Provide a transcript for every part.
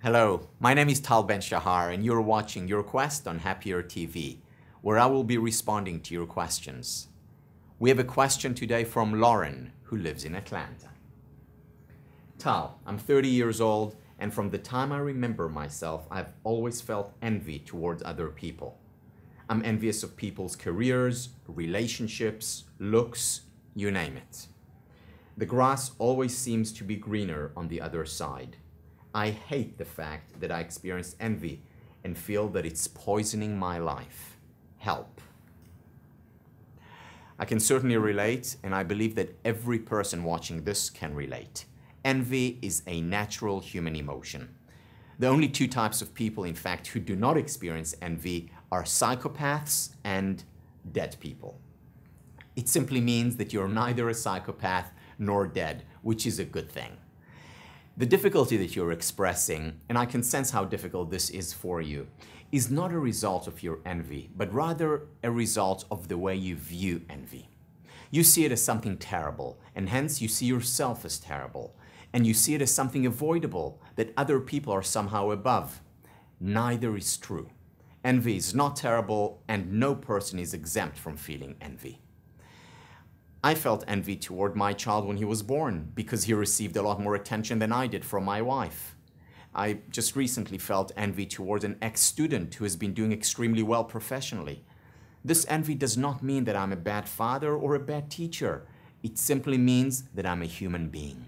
Hello, my name is Tal Ben Shahar and you're watching Your Quest on Happier TV, where I will be responding to your questions. We have a question today from Lauren, who lives in Atlanta. Tal, I'm 30 years old and from the time I remember myself, I've always felt envy towards other people. I'm envious of people's careers, relationships, looks, you name it. The grass always seems to be greener on the other side. I hate the fact that I experience envy and feel that it's poisoning my life. Help. I can certainly relate, and I believe that every person watching this can relate. Envy is a natural human emotion. The only two types of people, in fact, who do not experience envy are psychopaths and dead people. It simply means that you're neither a psychopath nor dead, which is a good thing. The difficulty that you're expressing, and I can sense how difficult this is for you, is not a result of your envy, but rather a result of the way you view envy. You see it as something terrible, and hence you see yourself as terrible, and you see it as something avoidable, that other people are somehow above. Neither is true. Envy is not terrible, and no person is exempt from feeling envy. I felt envy toward my child when he was born because he received a lot more attention than I did from my wife. I just recently felt envy toward an ex-student who has been doing extremely well professionally. This envy does not mean that I'm a bad father or a bad teacher. It simply means that I'm a human being.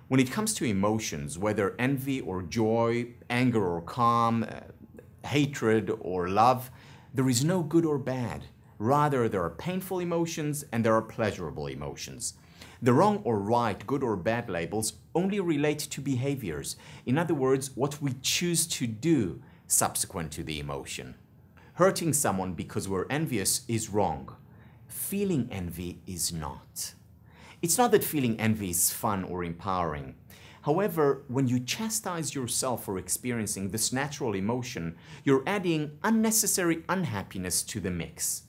When it comes to emotions, whether envy or joy, anger or calm, hatred or love, there is no good or bad. Rather, there are painful emotions and there are pleasurable emotions. The wrong or right, good or bad labels only relate to behaviors. In other words, what we choose to do subsequent to the emotion. Hurting someone because we're envious is wrong. Feeling envy is not. It's not that feeling envy is fun or empowering. However, when you chastise yourself for experiencing this natural emotion, you're adding unnecessary unhappiness to the mix.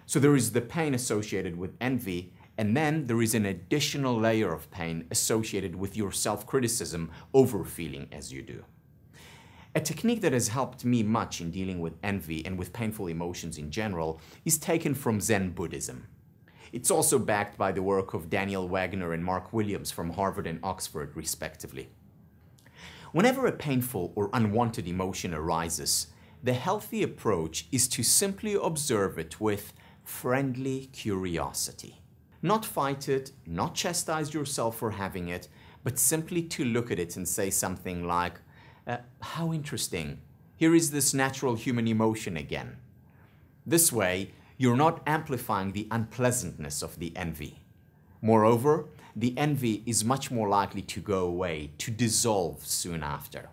So there is the pain associated with envy, and then there is an additional layer of pain associated with your self-criticism over feeling as you do. A technique that has helped me much in dealing with envy and with painful emotions in general is taken from Zen Buddhism. It's also backed by the work of Daniel Wagner and Mark Williams from Harvard and Oxford, respectively. Whenever a painful or unwanted emotion arises, the healthy approach is to simply observe it with friendly curiosity. Not fight it, not chastise yourself for having it, but simply to look at it and say something like, how interesting, here is this natural human emotion again. This way, you're not amplifying the unpleasantness of the envy. Moreover, the envy is much more likely to go away, to dissolve soon after.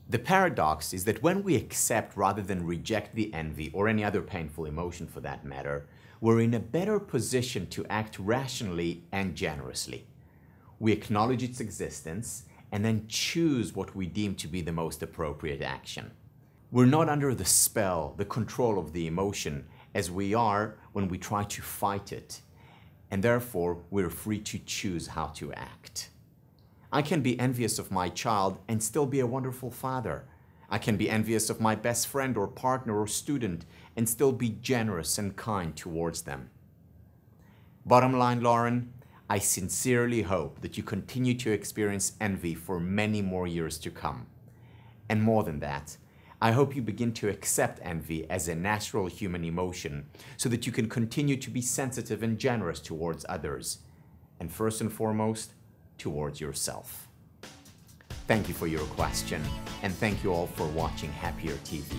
The paradox is that when we accept rather than reject the envy or any other painful emotion for that matter, we're in a better position to act rationally and generously. We acknowledge its existence and then choose what we deem to be the most appropriate action. We're not under the spell, the control of the emotion, as we are when we try to fight it, and therefore we're free to choose how to act. I can be envious of my child and still be a wonderful father. I can be envious of my best friend or partner or student and still be generous and kind towards them. Bottom line, Lauren, I sincerely hope that you continue to experience envy for many more years to come. And more than that, I hope you begin to accept envy as a natural human emotion so that you can continue to be sensitive and generous towards others. And first and foremost, towards yourself. Thank you for your question, and thank you all for watching Happier TV.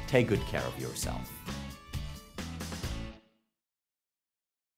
Take good care of yourself.